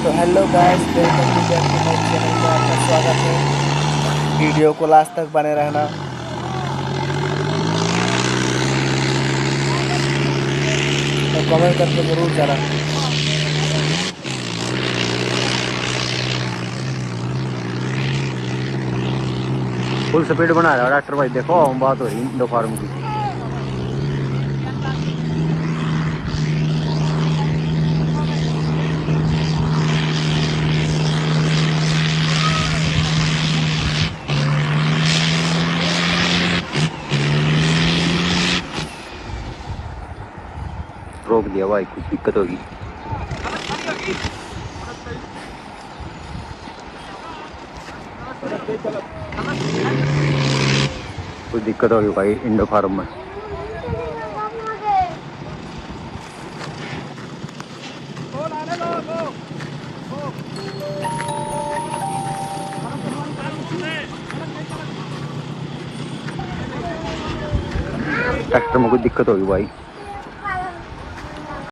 तो hello guys, welcome to back to my channel में आपका स्वागत है। वीडियो को लास्ट तक बने रहना और कमेंट करके ज़रूर जाना। फुल स्पीड बना रहा है डॉक्टर भाई। देखो बात हो रही इंडो फार्म की। रोक दिया भाई, कुछ दिक्कत होगी। कुछ दिक्कत होगी भाई इंडो फार्म में। ट्रैक्टर में कुछ दिक्कत होगी भाई।